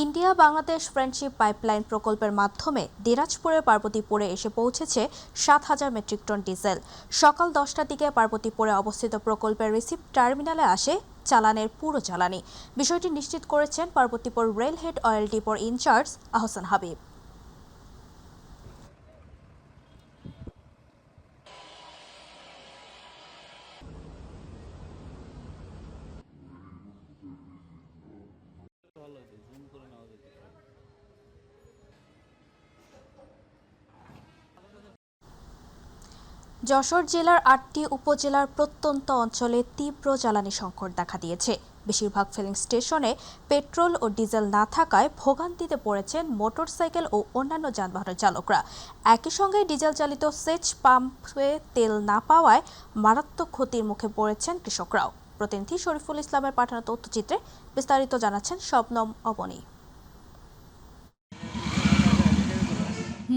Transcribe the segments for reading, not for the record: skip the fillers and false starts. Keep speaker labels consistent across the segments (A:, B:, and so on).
A: India Bangladesh friendship pipeline প্রকল্পের মাধ্যমে দিনাজপুরের পার্বতীপুরে এসে পৌঁছেছে ৭,০০০ মেট্রিক টন ডিজেল। সকাল ১০টার দিকে পার্বতীপুরে অবস্থিত প্রকল্পের রিসিভ টার্মিনালে আসে চালানের পুরো জ্বালানি। বিষয়টি নিশ্চিত করেছেন Parbatipur railhead oil ডিপোর in charge Ahsan Habib. Jessore জেলার ৮টি উপজেলার প্রত্যন্ত অঞ্চলে তীব্র জ্বালানি সংকট দেখা দিয়েছে। বেশিরভাগ ফিলিং স্টেশনে পেট্রোল ও ডিজেল না থাকায় ভোগান্তিতে পড়েছেন মোটরসাইকেল ও অন্যান্য যানবাহনের চালকরা। একই সঙ্গে ডিজেল চালিত সেচ পাম্পে তেল না পাওয়ায় মারাত্মক ক্ষতির মুখে পড়েছেন কৃষকরাও। প্রতিনিধি শরীফুল ইসলামের পাঠানো তথ্যচিত্রে বিস্তারিত জানাচ্ছেন শবনম অবনী।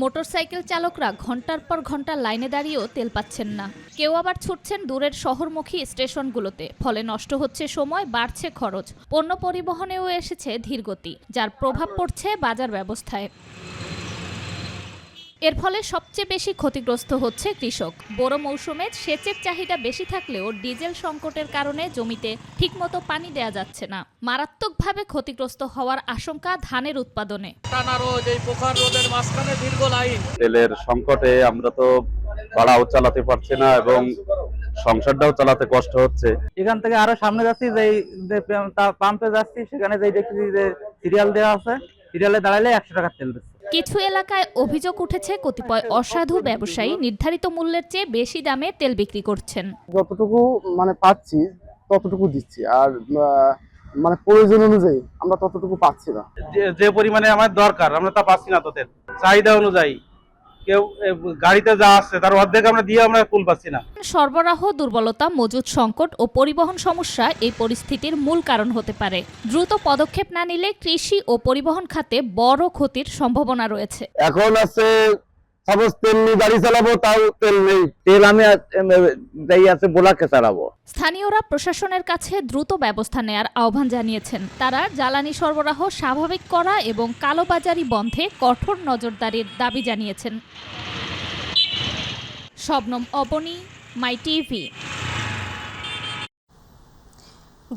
B: মোটরসাইকেল চালকরা ঘন্টার পর ঘন্টা লাইনে দাঁড়িয়েও তেল পাচ্ছেন না। কেউ আবার ছুটছেন দূরের শহরমুখী স্টেশনগুলোতে, ফলে নষ্ট হচ্ছে সময়, বাড়ছে খরচ। পণ্য পরিবহনেও এসেছে ধীরগতি, যার প্রভাব পড়ছে বাজার ব্যবস্থায়। এর ফলে সবচেয়ে বেশি ক্ষতিগ্রস্ত হচ্ছে কৃষক। বোরো মৌসুমে সেচের চাহিদা বেশি থাকলেও ডিজেল সংকটের কারণে জমিতে ঠিকমতো পানি দেয়া যাচ্ছে না। মারাত্মকভাবে ক্ষতিগ্রস্ত হওয়ার আশঙ্কা ধানের উৎপাদনে।
C: তেলের সংকটে আমরা তো ভাড়াও চালাতে পারছি না এবং সংসারটাও চালাতে কষ্ট হচ্ছে।
D: এখান থেকে আরো সামনে যাচ্ছি, যে পাম্পে যাচ্ছি, সেখানে যে দেখছি যে সিরিয়াল দেওয়া আছে, সিরিয়ালে দাঁড়ালে 100 টাকা তেল দিচ্ছে।
B: কিছু এলাকায় অভিযোগ উঠেছে কতিপয় অসাধু ব্যবসায়ী নির্ধারিত মূল্যের চেয়ে বেশি দামে তেল বিক্রি করছেন।
E: যতটুকু পাচ্ছি ততটুকু দিচ্ছি, আর প্রয়োজন অনুযায়ী আমরা ততটুকু পাচ্ছি না।
D: যে পরিমাণে আমার দরকার আমরা তা পাচ্ছি না। তো তেল চাহিদা অনুযায়ী কেউ গাড়িতে যা আসছে তার অর্ধেক আমরা দিয়ে আমরা ফুল পাচ্ছি না।
B: সরবরাহ দুর্বলতা, মজুত সংকট ও পরিবহন সমস্যা এই পরিস্থিতির মূল কারণ হতে পারে। দ্রুত পদক্ষেপ না নিলে কৃষি ও পরিবহন খাতে বড় ক্ষতির সম্ভাবনা রয়েছে।
E: এখন আছে সাপোজ তেল নিয়ে গাড়ি চালাবো, তাও তেল নেই। তেল আমি আছে বোলাকে চালাবো।
B: স্থানীয়রা প্রশাসনের কাছে দ্রুত ব্যবস্থা নেয়ার আহ্বান জানিয়েছেন। তারা জ্বালানি সরবরাহ স্বাভাবিক করা এবং কালোবাজারি বন্ধে কঠোর নজরদারির দাবি জানিয়েছেন। শবনম অবনী, মাই টিভি।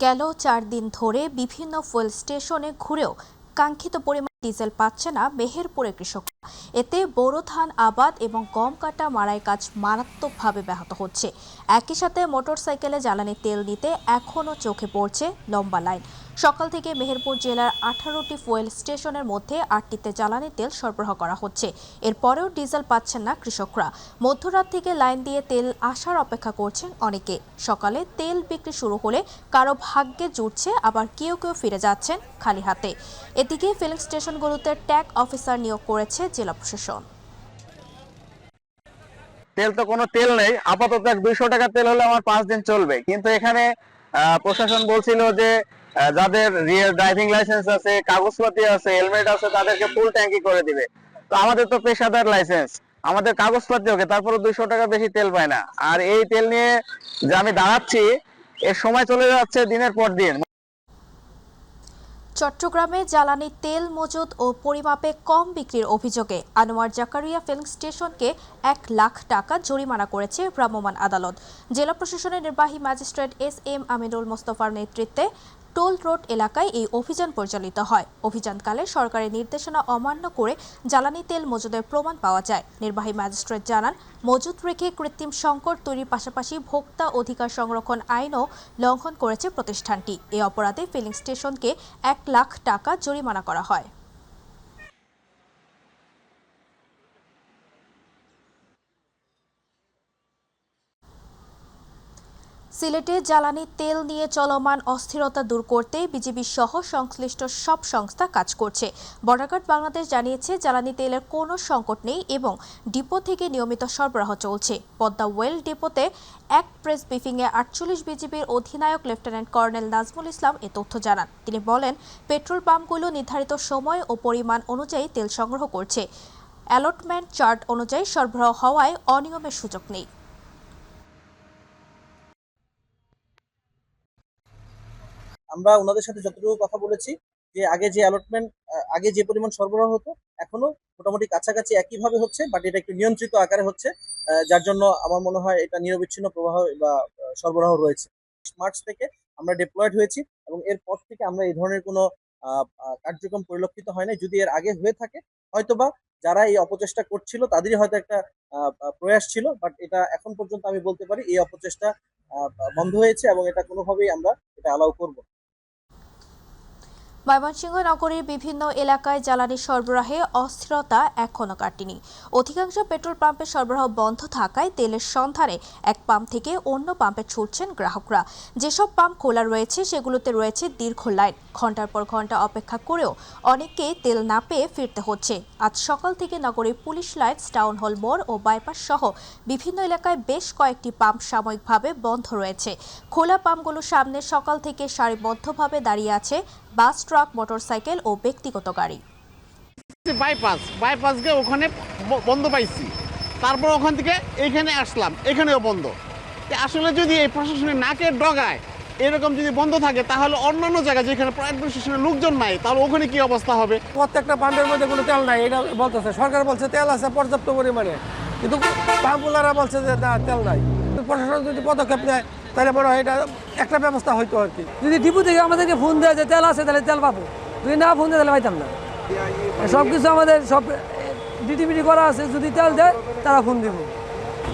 A: গেল 4 দিন ধরে বিভিন্ন ফুয়েল স্টেশনে ঘুরেও কাঙ্ক্ষিত পরিমাণ ডিজেল পাচ্ছে না মেহেরপুরের কৃষকরা। এতে বোরো ধান আবাদ এবং গম কাটা মাড়াই কাজ মারাত্মকভাবে ব্যাহত হচ্ছে। একই সাথে মোটরসাইকেলে জ্বালানি তেল নিতে এখনও চোখে পড়ছে লম্বা লাইন। সকাল থেকে মেহেরপুর জেলার 18টি ফুয়েল স্টেশনের মধ্যে 8টিতে জ্বালানি তেল সরবরাহ করা হচ্ছে। এরপরেও ডিজেল পাচ্ছেন না কৃষকরা। মধ্যরাত থেকে লাইন দিয়ে তেল আসার অপেক্ষা করছেন অনেকে। সকালে তেল বিক্রি শুরু হলে কারো ভাগ্যে জুটছে, আবার কেউ কেউ ফিরে যাচ্ছেন খালি হাতে। এদিকে ফিলিং স্টেশনগুলোতে ট্যাগ অফিসার নিয়োগ করেছে জেলা প্রশাসন।
F: তেল তো কোনো তেল নেই, আপাতত 200 টাকা তেল হলে আমার 5 দিন চলবে। কিন্তু এখানে প্রশাসন বলছিল যে যাদের ড্রাইভিং লাইসেন্স আছে, কাগজপত্র আছে, হেলমেট আছে, তাদেরকে ফুল ট্যাঙ্কি করে দিবে। তো আমাদের তো পেশাদার লাইসেন্স, আমাদের কাগজপত্র ওকে, তারপরে 200 টাকা বেশি তেল পায় না। আর এই তেল নিয়ে যে আমি দাঁড়াচ্ছি, এর সময় চলে যাচ্ছে দিনের পর দিন।
A: চট্টগ্রামে জ্বালানি তেল মজুত ও পরিমাপে কম বিক্রির অভিযোগে আনোয়ার জাকারিয়া ফিলিং স্টেশনকে 1 লাখ টাকা জরিমানা করেছে ভ্রাম্যমাণ আদালত। জেলা প্রশাসনের নির্বাহী ম্যাজিস্ট্রেট SM আমিনুল মোস্তফার নেতৃত্বে টোল রোড এলাকায় এই অভিযান পরিচালিত হয়। অভিযানকালে সরকারি নির্দেশনা অমান্য করে জ্বালানি তেল মজুদের প্রমাণ পাওয়া যায়। নির্বাহী ম্যাজিস্ট্রেট জানান, মজুত রেখে কৃত্রিম সংকট তৈরির পাশাপাশি ভোক্তা অধিকার সংরক্ষণ আইনও লঙ্ঘন করেছে প্রতিষ্ঠানটি। এই অপরাধে ফিলিং স্টেশনকে 1 লাখ টাকা জরিমানা করা হয়। সিলেটে জ্বালানি তেল নিয়ে চলমান অস্থিরতা দূর করতে বিজিবি সহ সংশ্লিষ্ট সব সংস্থা কাজ করছে। বর্ডার গার্ড বাংলাদেশ জানিয়েছে, জ্বালানি তেলের কোনো সংকট নেই এবং ডিপো থেকে নিয়মিত সরবরাহ চলছে। পদ্মা ওয়েল ডিপোতে এক প্রেস ব্রিফিংয়ে 48 বিজিবির অধিনায়ক লেফটেন্যান্ট কর্নেল নাজমুল ইসলাম এ তথ্য জানান। তিনি বলেন, পেট্রোল পাম্পগুলো নির্ধারিত সময় ও পরিমাণ অনুযায়ী তেল সংগ্রহ করছে। অ্যালটমেন্ট চার্ট অনুযায়ী সরবরাহ হওয়ায় অনিয়মের সুযোগ নেই।
G: আমরা ওনাদের সাথে যতটুকু কথা বলেছি যে আগে যে অ্যালটমেন্ট আগে যে পরিমাণ সরবরাহ হতো এখনো মোটামুটি কাছাকাছি একইভাবে হচ্ছে, বাট এটা একটু নিয়ন্ত্রিত আকারে হচ্ছে, যার জন্য আমার মনে হয় এটা নিরবিচ্ছিন্ন প্রবাহ বা সরবরাহ রয়েছে। মার্চ থেকে আমরা ডিপ্লয়েড হয়েছি এবং এরপর থেকে আমরা এই ধরনের কোনো কার্যক্রম পরিলক্ষিত হয় না। যদি এর আগে হয়ে থাকে হয়তোবা যারা এই অপচেষ্টা করছিল তাদেরই হয়তো একটা প্রয়াস ছিল, বাট এটা এখন পর্যন্ত আমি বলতে পারি এই অপচেষ্টা বন্ধ হয়েছে এবং এটা কোনোভাবেই আমরা এটা অ্যালাউ করব না।
A: ময়মনসিংহ নগরীর বিভিন্ন এলাকায় জ্বালানি সরবরাহে অস্থিরতা এখনও কাটেনি। অধিকাংশ পেট্রোল পাম্পের সরবরাহ বন্ধ থাকায় তেলের সন্ধানে এক পাম্প থেকে অন্য পাম্পে ছুটছেন গ্রাহকরা। যেসব পাম্প খোলা রয়েছে সেগুলোতে রয়েছে দীর্ঘ লাইন। ঘন্টার পর ঘন্টা অপেক্ষা করেও অনেককে তেল না পেয়ে ফিরতে হচ্ছে। আজ সকাল থেকে নগরীর পুলিশ লাইনস, টাউন হল মোড় ও বাইপাস সহ বিভিন্ন এলাকায় বেশ কয়েকটি পাম্প সাময়িকভাবে বন্ধ রয়েছে। খোলা পাম্পগুলোর সামনে সকাল থেকে সারিবদ্ধভাবে দাঁড়িয়ে আছে বাস, ট্রাক, মোটরসাইকেল ও ব্যক্তিগত গাড়ি।
H: বাইপাস গিয়ে ওখানে বন্ধ পাইছি, তারপর ওখান থেকে এখানে আসলাম, এখানেও বন্ধ। আসলে যদি এই প্রশাসনের নাকের ডগায় এরকম যদি বন্ধ থাকে তাহলে অন্যান্য জায়গায় যেখানে প্রাইভেট প্রশাসনের লোকজন নাই তাহলে ওখানে কি অবস্থা হবে?
I: প্রত্যেকটা পাম্পের মধ্যে কোনো তেল নাই এটা বলতেছে সরকার, বলছে তেল আছে পর্যাপ্ত পরিমাণে, কিন্তু পাম্পওয়ালারা বলছে যে না তেল নাই। প্রশাসন যদি পদক্ষেপ নেয় তাহলে মনে হয় এটা একটা ব্যবস্থা হইতো আর কি। যদি ডিপু থেকে আমাদেরকে ফোন দেয় যে তেল আছে তাহলে তেল পাবো, যদি না ফোন দেয় তাহলে পাইতাম না। সব কিছু আমাদের সব ডিটিপিটি করা আছে, যদি তেল দেয় তারা ফোন দিব,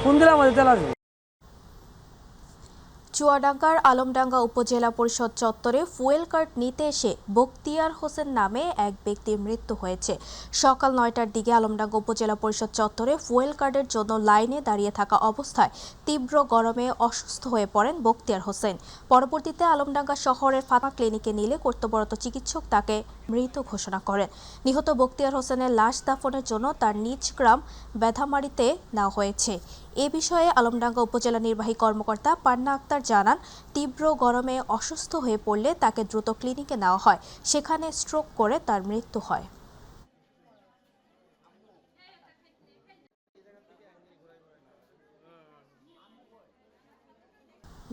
I: ফোন দিলে আমাদের তেল আসবে।
A: চুয়াডাঙ্গার আলমডাঙ্গা উপজেলা পরিষদ চত্বরে ফুয়েল কার্ড নিতে এসে বখতিয়ার হোসেন নামে এক ব্যক্তির মৃত্যু হয়েছে। সকাল 9টার দিকে আলমডাঙ্গা উপজেলা পরিষদ চত্বরে ফুয়েল কার্ডের জন্য লাইনে দাঁড়িয়ে থাকা অবস্থায় তীব্র গরমে অসুস্থ হয়ে পড়েন বখতিয়ার হোসেন। পরবর্তীতে আলমডাঙ্গা শহরের ফাতেমা ক্লিনিকে নিলে কর্তব্যরত চিকিৎসক তাকে মৃত ঘোষণা করেন। নিহত বখতিয়ার হোসেনের লাশ দাফনের জন্য তার নিজ গ্রাম বেধামারিতে নেওয়া হয়েছে। এ বিষয়ে আলমডাঙ্গা উপজেলা নির্বাহী কর্মকর্তা পান্না আক্তার জানান, তীব্র গরমে অসুস্থ হয়ে পড়লে তাকে দ্রুত ক্লিনিকে নেওয়া হয়, সেখানে স্ট্রোক করে তার মৃত্যু হয়।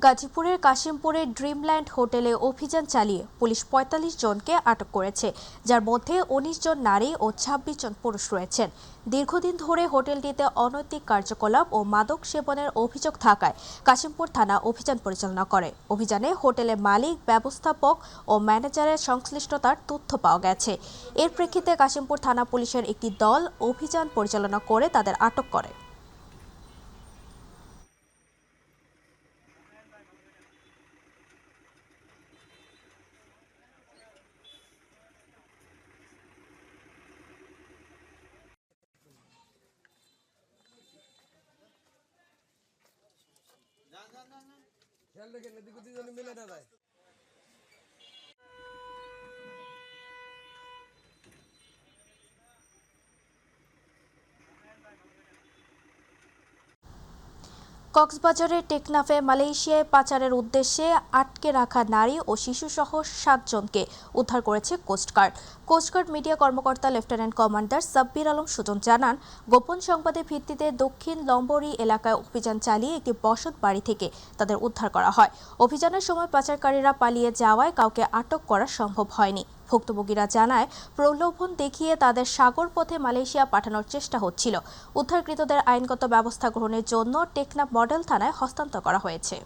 A: গাজীপুরের কাশিমপুরের ড্রিমল্যান্ড হোটেলে অভিযান চালিয়ে পুলিশ ৪৫ জনকে আটক করেছে, যার মধ্যে ১৯ জন নারী ও ২৬ জন পুরুষ রয়েছেন। দীর্ঘদিন ধরে হোটেলটিতে অনৈতিক কার্যকলাপ ও মাদক সেবনের অভিযোগ থাকায় কাশিমপুর থানা অভিযান পরিচালনা করে। অভিযানে হোটেলের মালিক, ব্যবস্থাপক ও ম্যানেজারের সংশ্লিষ্টতার তথ্য পাওয়া গেছে। এর প্রেক্ষিতে কাশিমপুর থানা পুলিশের একটি দল অভিযান পরিচালনা করে তাদের আটক করে। কক্সবাজারের টেকনাফে মালয়েশিয়ায় পাচারের উদ্দেশ্যে আটকে রাখা নারী ও শিশুসহ ৭ জনকে উদ্ধার করেছে কোস্টগার্ড। কোস্টগার্ড মিডিয়া কর্মকর্তা লেফটেন্যান্ট কমান্ডার সাব্বির আলম সুজন জানান, গোপন সংবাদের ভিত্তিতে দক্ষিণ লম্বরি এলাকায় অভিযান চালিয়ে একটি বসত বাড়ি থেকে তাদের উদ্ধার করা হয়। অভিযানের সময় পাচারকারীরা পালিয়ে যাওয়ায় কাউকে আটক করা সম্ভব হয়নি। ভুক্তভোগীরা জানায়, প্রলোভন দেখিয়ে তাদের সাগর পথে মালয়েশিয়া পাঠানোর চেষ্টা হচ্ছিল। উদ্ধারকৃতদের আইনগত ব্যবস্থা গ্রহণের জন্য টেকনাফ মডেল থানায় হস্তান্তর করা হয়েছে।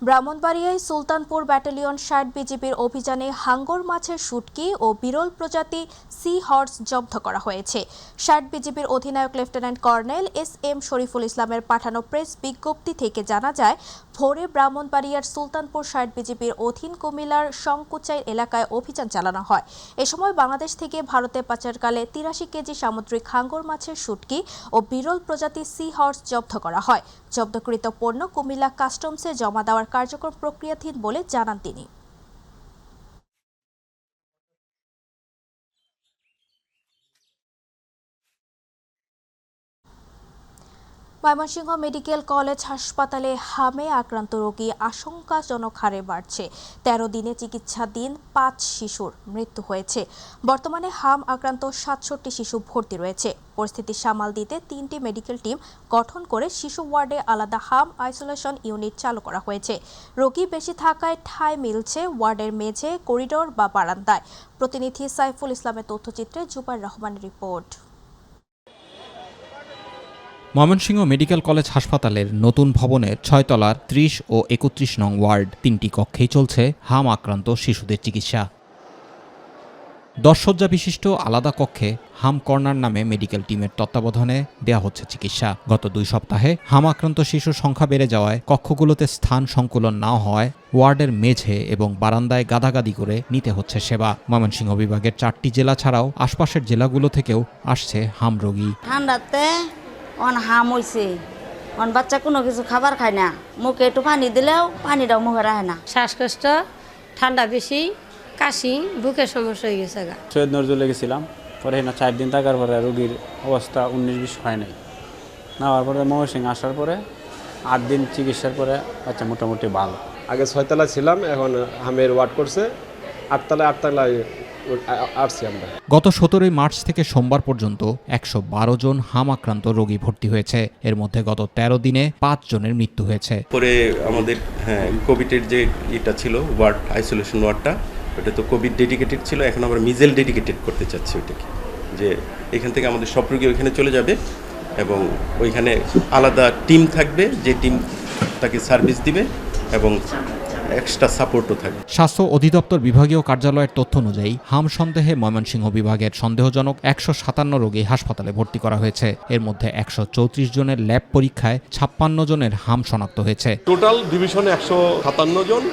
A: ব্রাহ্মণবাড়িয়ায় সুলতানপুর ব্যাটালিয়ন ৬০ বিজিবির অভিযানে হাঙ্গর মাছের শুটকি ও বিরল প্রজাতি সি হর্স জব্দ করা হয়েছে। ৬০ বিজিবির অধিনায়ক লেফটেন্যান্ট কর্নেল এস.এম. শরীফুল ইসলামের পাঠানো প্রেস বিজ্ঞপ্তি থেকে জানা যায়, ভোরে ব্রাহ্মণবাড়িয়ার সুলতানপুর ৬০ বিজিবির অধীন কুমিল্লার সংকুচাই এলাকায় অভিযান চালানো হয়। এ সময় বাংলাদেশ থেকে ভারতে পাচারকালে ৮৩ কেজি সামুদ্রিক হাঙ্গর মাছের শুটকি ও বিরল প্রজাতি সি হর্স জব্দ করা হয়। জব্দকৃত পণ্য কুমিল্লা কাস্টমসে জমা দেওয়ার কার্যক্রম প্রক্রিয়াধীন বলে জানান তিনি। ময়মনসিংহ মেডিকেল কলেজ হাসপাতালে হামে আক্রান্ত রোগী আশঙ্কাজনক হারে বাড়ছে। ১৩ দিনে চিকিৎসাধীন ৫ শিশুর মৃত্যু হয়েছে। বর্তমানে হাম আক্রান্ত ৬৭ শিশু ভর্তি রয়েছে। পরিস্থিতি সামাল দিতে ৩টি মেডিকেল টিম গঠন করে শিশু ওয়ার্ডে আলাদা হাম আইসোলেশন ইউনিট চালু করা হয়েছে। রোগী বেশি থাকায় ঠাঁই মিলছে ওয়ার্ডের মেঝে, করিডোর বা বারান্দায়। প্রতিনিধি সাইফুল ইসলামের তথ্যচিত্রে জুবাইর রহমানের রিপোর্ট।
J: ময়মনসিংহ মেডিকেল কলেজ হাসপাতালের নতুন ভবনের ৬ তলার ৩০ ও ৩১ নং ওয়ার্ড ৩টি কক্ষেই চলছে হাম আক্রান্ত শিশুদের চিকিৎসা। ১০ শয্যা বিশিষ্ট আলাদা কক্ষে হাম কর্নার নামে মেডিকেল টিমের তত্ত্বাবধানে দেয়া হচ্ছে চিকিৎসা। গত ২ সপ্তাহে হাম আক্রান্ত শিশুর সংখ্যা বেড়ে যাওয়ায় কক্ষগুলোতে স্থান সংকুলন না হওয়ায় ওয়ার্ডের মেঝে এবং বারান্দায় গাদাগাদি করে নিতে হচ্ছে সেবা। ময়মনসিংহ বিভাগের ৪টি জেলা ছাড়াও আশপাশের জেলাগুলো থেকেও আসছে হাম রোগী।
K: ঠান্ডাতে হাম হয়েছে, বাচ্চা কোনো কিছু খাবার খায় না, মুখে একটু পানি দিলেও পানিটাও মুখে রাখে না।
L: শ্বাসকষ্ট, ঠান্ডা বেশি, কাশি, বুকের সমস্যা হয়ে গেছে।
M: সৈয়দ নজরুলে গেছিলাম, পরে না 4 দিন থাকার পরে রোগীর অবস্থা 19-20 হয় নাই। নেওয়ার পরে ময়মনসিংহ আসার পরে 8 দিন চিকিৎসার পরে বাচ্চা মোটামুটি ভালো।
N: আগে 6 তলায় ছিলাম, এখন হামের ওয়ার্ড করছে 8 তলায় আসছি আমরা।
J: গত ১৭ মার্চ থেকে সোমবার পর্যন্ত ১১২ জন হাম আক্রান্ত রোগী ভর্তি হয়েছে। এর মধ্যে গত ১৩ দিনে ৫ জনের মৃত্যু হয়েছে।
O: পরে আমাদের কোভিডের যে এটা ছিল ওয়ার্ড, আইসোলেশন ওয়ার্ডটা, ওটা তো কোভিড ডেডিকেটেড ছিল, এখন আমরা মিজেল ডেডিকেটেড করতে চাচ্ছি ওইটাকে, যে এখান থেকে আমাদের সব রোগী ওইখানে চলে যাবে এবং ওইখানে আলাদা টিম থাকবে, যে টিম তাকে সার্ভিস দিবে এবং এক্সট্রা সাপোর্টও থাকবে।
J: স্বাস্থ্য অধিদপ্তর বিভাগীয় কার্যালয়ের তথ্য অনুযায়ী হাম সন্দেহে ময়মনসিংহ বিভাগের সন্দেহজনক ১৫৭ রোগী হাসপাতালে ভর্তি করা হয়েছে। এর মধ্যে ১৩৪ জনের ল্যাব পরীক্ষায় ৫৬ জনের হাম শনাক্ত হয়েছে।
N: টোটাল ডিভিশনে ১৫৭ জন,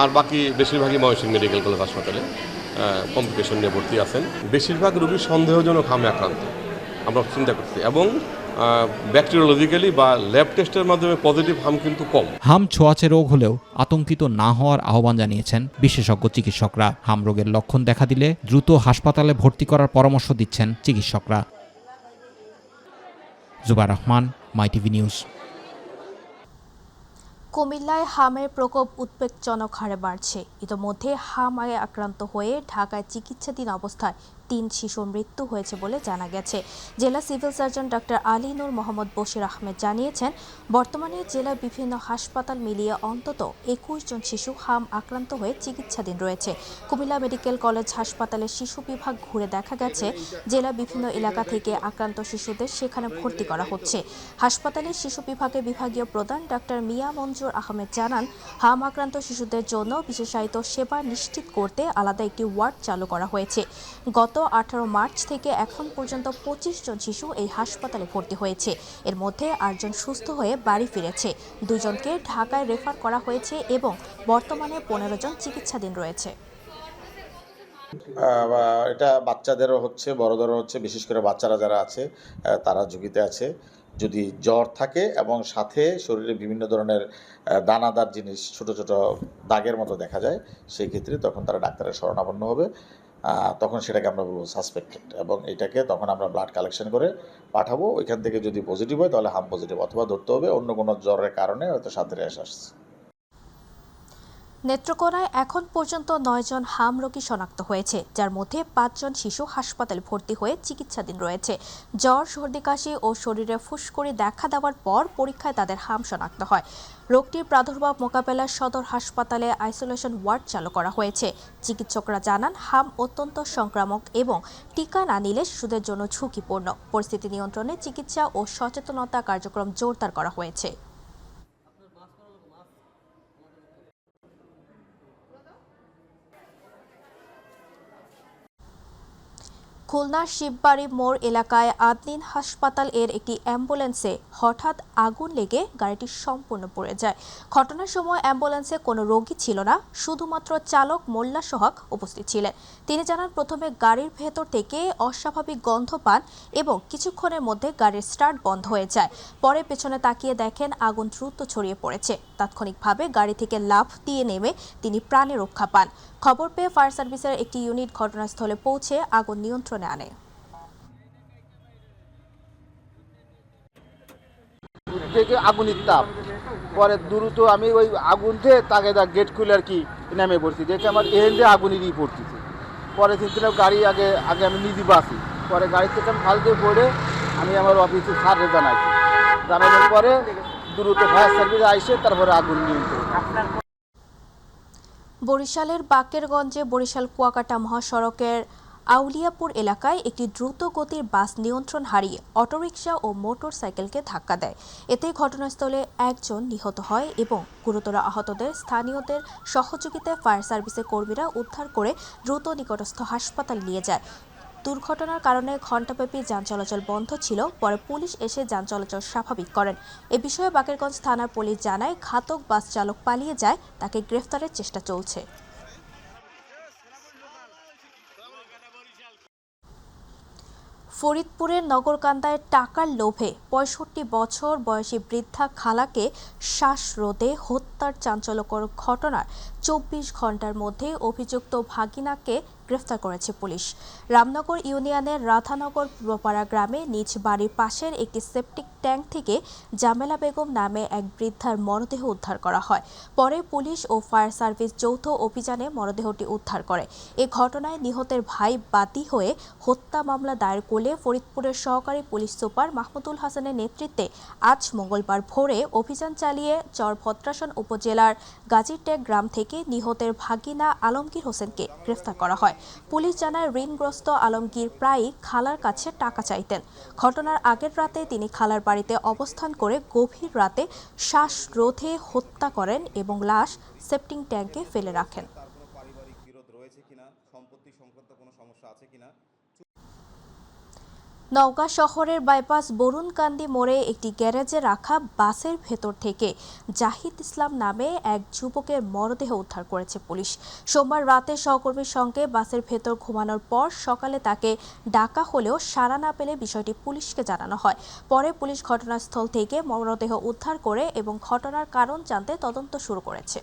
N: আর বাকি বেশিরভাগই ময়মনসিংহ মেডিকেল কলেজ হাসপাতালে কমপ্লিকেশন নিয়ে ভর্তি আছেন। বেশিরভাগ রোগী সন্দেহজনক হামে আক্রান্ত আমরা চিন্তা করছি, এবং ব্যাকটেরিওলজিক্যালি বা ল্যাব টেস্টের মাধ্যমে পজিটিভ হাম কিন্তু কম।
J: হাম ছোঁয়াচে রোগ হলেও আতঙ্কিত না হওয়ার আহ্বান জানিয়েছেন বিশেষজ্ঞ চিকিৎসকরা। হাম রোগের লক্ষণ দেখা দিলে দ্রুত হাসপাতালে ভর্তি করার পরামর্শ দিচ্ছেন চিকিৎসকরা। জুবাইর রহমান, মাই টিভি নিউজ।
A: কুমিল্লায় হামের প্রকোপ উদ্বেগজনক হারে বাড়ছে। ইতোমধ্যে হামায় আক্রান্ত হয়ে ঢাকায় চিকিৎসাধীন অবস্থায় 3 শিশুর মৃত্যু হয়েছে বলে জানা গেছে। জেলা সিভিল সার্জন ডক্টর আলী নূর মোহাম্মদ বশির আহমেদ জানিয়েছেন, বর্তমানে জেলার বিভিন্ন হাসপাতাল মিলিয়ে অন্তত 21 জন শিশু হাম আক্রান্ত হয়ে চিকিৎসাধীন রয়েছে। কুমিল্লা মেডিকেল কলেজ হাসপাতালের শিশু বিভাগ ঘুরে দেখা গেছে, জেলা বিভিন্ন এলাকা থেকে আক্রান্ত শিশুদের সেখানে ভর্তি করা হচ্ছে। হাসপাতালের শিশু বিভাগের বিভাগীয় প্রধান ডক্টর মিয়া মঞ্জুর আহমেদ জানান, হাম আক্রান্ত শিশুদের জন্য বিশেষায়িত সেবা নিশ্চিত করতে আলাদা একটি ওয়ার্ড চালু করা হয়েছে। গত 18 মার্চ থেকে এখন পর্যন্ত 25 জন শিশু এই হাসপাতালে ভর্তি হয়েছে। এর মধ্যে 8 জন সুস্থ হয়ে বাড়ি ফিরেছে, 2 জনকে ঢাকায় রেফার করা হয়েছে এবং বর্তমানে 15 জন চিকিৎসাধীন রয়েছে।
P: এটা বাচ্চাদেরও হচ্ছে, বড়দেরও হচ্ছে, বিশেষ করে বাচ্চারা যারা আছে তারা ঝুঁকিতে আছে। যদি জ্বর থাকে এবং সাথে শরীরে বিভিন্ন ধরনের দানাদার জিনিস, ছোট ছোট দাগের মতো দেখা যায়, সেই ক্ষেত্রে তখন তারা ডাক্তারের শরণাপন্ন হবে। তখন সেটাকে আমরা বলবো সাসপেক্টেড, এবং এটাকে তখন আমরা ব্লাড কালেকশন করে পাঠাবো। ওইখান থেকে যদি পজিটিভ হয় তাহলে হাম পজিটিভ, অথবা ধরতে হবে অন্য কোনো জ্বরের কারণে হয়তো সাথে র্যাশ আসছে।
A: নেত্রকোনায় এখন পর্যন্ত 9 জন হাম রোগী শনাক্ত হয়েছে, যার মধ্যে 5 জন শিশু হাসপাতালে ভর্তি হয়ে চিকিৎসাধীন রয়েছে। জ্বর, সর্দি, কাশি ও শরীরে ফুসকুড়ি দেখা দেওয়ার পর পরীক্ষায় তাদের হাম শনাক্ত হয়। রোগটির প্রাদুর্ভাব মোকাবেলায় সদর হাসপাতালে আইসোলেশন ওয়ার্ড চালু করা হয়েছে। চিকিৎসকরা জানান, হাম অত্যন্ত সংক্রামক এবং টিকা না নিলে শিশুদের জন্য ঝুঁকিপূর্ণ। পরিস্থিতি নিয়ন্ত্রণে চিকিৎসা ও সচেতনতা কার্যক্রম জোরদার করা হয়েছে। খুলনার শিববাড়ি মোড় এলাকায় আদনিন হাসপাতাল এর একটি অ্যাম্বুলেন্সে হঠাৎ আগুন লেগে গাড়িটি সম্পূর্ণ পুড়ে যায়। ঘটনার সময় অ্যাম্বুলেন্সে কোনো রোগী ছিল না, শুধুমাত্র চালক মোল্লা সোহাগ উপস্থিত ছিলেন। তিনি জানান, প্রথমে গাড়ির ভেতর থেকে অস্বাভাবিক গন্ধ পান এবং কিছুক্ষণের মধ্যে গাড়ির স্টার্ট বন্ধ হয়ে যায়। পরে পেছনে তাকিয়ে দেখেন আগুন দ্রুত ছড়িয়ে পড়েছে। তাৎক্ষণিকভাবে গাড়ি থেকে লাফ দিয়ে নেমে তিনি প্রাণে রক্ষা পান। খবর পেয়ে ফায়ার সার্ভিসের একটি ইউনিট ঘটনাস্থলে পৌঁছে আগুন নিয়ন্ত্রণে আনে।
E: থেকে আগুনের তাপ, পরে দ্রুত আমি ওই আগুন থেকে তাকে গেট খুলে আর কি নেমে পড়ছি, দেখে আমার এহেন দিয়ে আগুনেরই পড়তেছি। পরে চিন্তা গাড়ি আগে আমি নিজে বাঁচি, পরে গাড়ি থেকে আমি ফাল দিয়ে পড়ে আমি আমার অফিসে স্যারে জানাইছি, জানানোর পরে দ্রুত ফায়ার সার্ভিস আইসে তারপরে আগুন নিয়ন্ত্রণ।
A: বরিশালের বাকেরগঞ্জে বরিশাল কুয়াকাটা মহাসড়কের আউলিয়াপুর এলাকায় একটি দ্রুত গতির বাস নিয়ন্ত্রণ হারিয়ে অটোরিকশা ও মোটর সাইকেলকে ধাক্কা দেয়। এতে ঘটনাস্থলে একজন নিহত হয় এবং গুরুতর আহতদের স্থানীয়দের সহযোগিতায় ফায়ার সার্ভিসের কর্মীরা উদ্ধার করে দ্রুত নিকটস্থ হাসপাতালে নিয়ে যায়। দুর্ঘটনার কারণে ঘণ্টাব্যাপী যান চলাচল বন্ধ ছিল, পরে পুলিশ এসে যান চলাচল স্বাভাবিক করেন। এ বিষয়ে বাকেরগঞ্জ থানার পুলিশ জানায়, ঘাতক বাস চালক পালিয়ে যায়, তাকে গ্রেফতারের চেষ্টা চলছে। ফরিদপুরের নগরকান্দায় টাকার লোভে ৬৫ বছর বয়সী বৃদ্ধা খালাকে শ্বাসরোধে হত্যার চাঞ্চল্যকর ঘটনার ২৪ ঘণ্টার মধ্যে অভিযুক্ত ভাগিনাকে গ্রেফতার করেছে পুলিশ। রামনগর ইউনিয়নের রাধানগর পূর্বপাড়া গ্রামে নিজ বাড়ির পাশের একটি সেপটিক ট্যাঙ্ক থেকে জামেলা বেগম নামে এক বৃদ্ধার মরদেহ উদ্ধার করা হয়। পরে পুলিশ ও ফায়ার সার্ভিস যৌথ অভিযানে মরদেহটি উদ্ধার করে। এ ঘটনায় নিহতের ভাই বাদী হয়ে হত্যা মামলা দায়ের করলে ফরিদপুরের সহকারী পুলিশ সুপার মাহমুদুল হাসানের নেতৃত্বে আজ মঙ্গলবার ভোরে অভিযান চালিয়ে চরভদ্রাসন উপজেলার গাজীরটেক গ্রাম থেকে নিহতের ভাগিনা আলমগীর হোসেনকে গ্রেফতার করা হয়। পুলিশ জানায়, ঋণগ্রস্ত আলমগীর প্রায়ই খালার কাছে টাকা চাইতেন। ঘটনার আগের রাতে তিনি খালার বাড়িতে অবস্থান করে গভীর রাতে শ্বাসরোধে হত্যা করেন এবং লাশ সেপটিং ট্যাঙ্কে ফেলে রাখেন। নওগাঁ শহরের বাইপাস বরুণকান্দি মোড়ে একটি গ্যারেজে রাখা বাসের ভেতর থেকে জাহিদ ইসলাম নামে এক যুবকের মরদেহ উদ্ধার করেছে পুলিশ। সোমবার রাতে সহকর্মীর সঙ্গে বাসের ভেতর ঘুমানোর পর সকালে তাকে ডাকা হলেও সাড়া না পেলে বিষয়টি পুলিশকে জানানো হয়। পরে পুলিশ ঘটনাস্থল থেকে মরদেহ উদ্ধার করে এবং ঘটনার কারণ জানতে তদন্ত শুরু করেছে।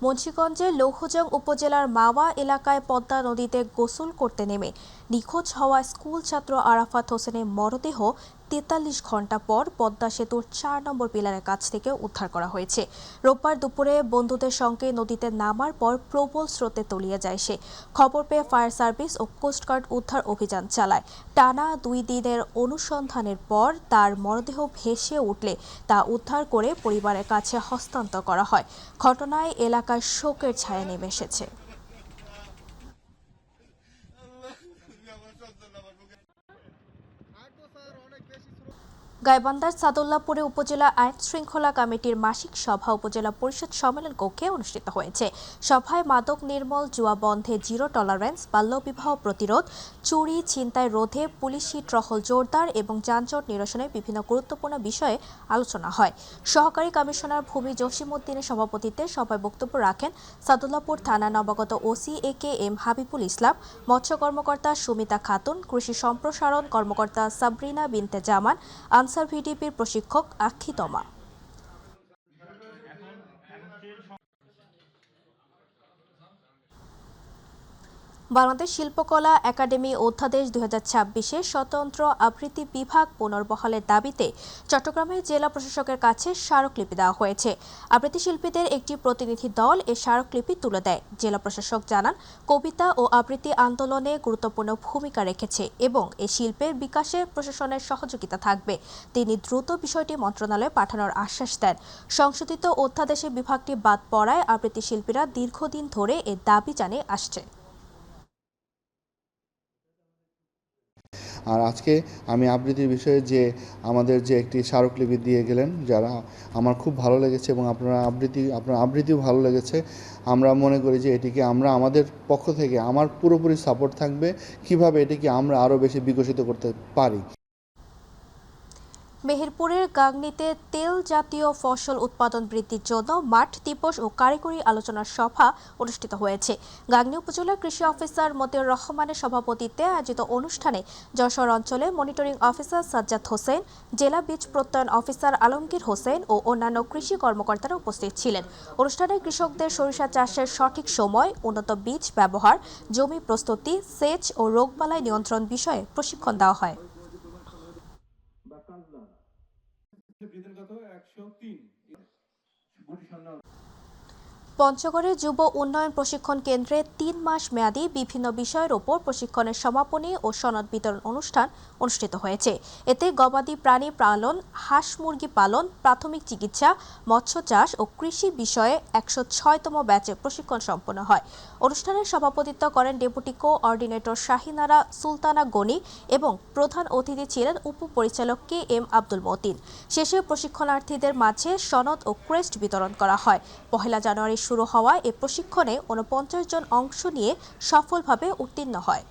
A: মুন্সিগঞ্জের লৌহজং উপজেলার মাওয়া এলাকায় পদ্মা নদীতে গোসল করতে নেমে নিখোঁজ হওয়া স্কুল ছাত্র আরাফাত হোসেনের মরদেহ ৪৩ ঘণ্টা পর পদ্মা সেতুর ৪ নম্বর পিলারের কাছ থেকে উদ্ধার করা হয়েছে। রোববার দুপুরে বন্ধুদের সঙ্গে নদীতে নামার পর প্রবল স্রোতে তলিয়ে যায় সে। খবর পেয়ে ফায়ার সার্ভিস ও কোস্টগার্ড উদ্ধার অভিযান চালায়। টানা ২ দিনের অনুসন্ধানের পর তার মরদেহ ভেসে উঠলে তা উদ্ধার করে পরিবারের কাছে হস্তান্তর করা হয়। ঘটনায় এলাকায় শোকের ছায়া নেমে এসেছে। গাইবান্ধার সাদুল্লাপুরে উপজেলা আইন শৃঙ্খলা কমিটির মাসিক সভা উপজেলা পরিষদ সম্মেলন কক্ষে অনুষ্ঠিত হয়েছে। সভায় মাদক নির্মূল, জুয়া বন্ধে জিরো টলারেন্স, বাল্যবিবাহ প্রতিরোধ, চুরি ছিনতাই রোধে পুলিশি টহল জোরদার এবং যানজট নিরসনে বিভিন্ন গুরুত্বপূর্ণ বিষয়ে আলোচনা হয়। সহকারী কমিশনার ভূমি জসিমউদ্দিনের সভাপতিত্বে সভায় বক্তব্য রাখেন সাদুল্লাপুর থানা নবাগত ওসি AKM হাবিবুল ইসলাম, মৎস্য কর্মকর্তা সুমিতা খাতুন, কৃষি সম্প্রসারণ কর্মকর্তা সাবরিনা বিনতে জামান, আনসার ভিডিপির প্রশিক্ষক আক্ষি তমা। বাংলাদেশ শিল্পকলা একাডেমি অধ্যাদেশ ২০২৬-এ স্বতন্ত্র আবৃত্তি বিভাগ পুনর্বহালের দাবিতে চট্টগ্রামে জেলা প্রশাসকের কাছে স্মারকলিপি দেওয়া হয়েছে। আবৃত্তি শিল্পীদের একটি প্রতিনিধি দল এ স্মারকলিপি তুলে দেয়। জেলা প্রশাসক জানান, কবিতা ও আবৃত্তি আন্দোলনে গুরুত্বপূর্ণ ভূমিকা রেখেছে এবং এ শিল্পের বিকাশে প্রশাসনের সহযোগিতা থাকবে। তিনি দ্রুত বিষয়টি মন্ত্রণালয়ে পাঠানোর আশ্বাস দেন। সংশোধিত অধ্যাদেশে বিভাগটি বাদ পড়ায় আবৃত্তি শিল্পীরা দীর্ঘদিন ধরে এ দাবি জানিয়ে আসছে।
Q: আর আজকে আমি আবৃত্তির বিষয়ে যে আমাদের যে একটি স্মারকলিপি দিয়ে গেলেন, যারা আমার খুব ভালো লেগেছে এবং আপনার আবৃত্তিও ভালো লেগেছে। আমরা মনে করি যে এটিকে আমরা আমাদের পক্ষ থেকে আমার পুরোপুরি সাপোর্ট থাকবে কিভাবে এটিকে আমরা আরও বেশি বিকশিত করতে পারি।
A: মেহেরপুরের গাংনীতে তেল জাতীয় ফসল উৎপাদন বৃদ্ধির জন্য মাঠ দিবস ও কারিগরি আলোচনা সভা অনুষ্ঠিত হয়েছে। গাংনী উপজেলা কৃষি অফিসার মতিউর রহমানের সভাপতিত্বে আয়োজিত অনুষ্ঠানে যশোর অঞ্চলে মনিটরিং অফিসার সাজ্জাদ হোসেন, জেলা বীজ প্রত্যয়ন অফিসার আলমগীর হোসেন ও অন্যান্য কৃষি কর্মকর্তারা উপস্থিত ছিলেন। অনুষ্ঠানে কৃষকদের সরিষা চাষের সঠিক সময়, উন্নত বীজ ব্যবহার, জমি প্রস্তুতি, সেচ ও রোগবালাই নিয়ন্ত্রণ বিষয়ে প্রশিক্ষণ দেওয়া হয়। পঞ্চগড়ে যুব উন্নয়ন প্রশিক্ষণ কেন্দ্রে ৩ মাস মেয়াদী বিভিন্ন বিষয়ের উপর প্রশিক্ষণের সমাপনী ও সনদ বিতরণ অনুষ্ঠান অনুষ্ঠিত হয়েছে। এতে গবাদি প্রাণী পালন, হাঁস মুরগি পালন, প্রাথমিক চিকিৎসা, মৎস্য চাষ ও কৃষি বিষয়ে ১০৬তম ব্যাচে প্রশিক্ষণ সম্পন্ন হয়। অনুষ্ঠানে সভাপতিত্ব করেন ডেপুটি কোঅর্ডিনেটর শাহিনারা সুলতানা গনি এবং প্রধান অতিথি ছিলেন উপপরিচালক KM আব্দুল মতিন। শেষে প্রশিক্ষণার্থীদের মাঝে সনদ ও ক্রেস্ট বিতরণ করা হয়। ১ জানুয়ারি শুরু হওয়া এ প্রশিক্ষণে ৪৯ জন অংশ নিয়ে সফলভাবে উত্তীর্ণ হয়।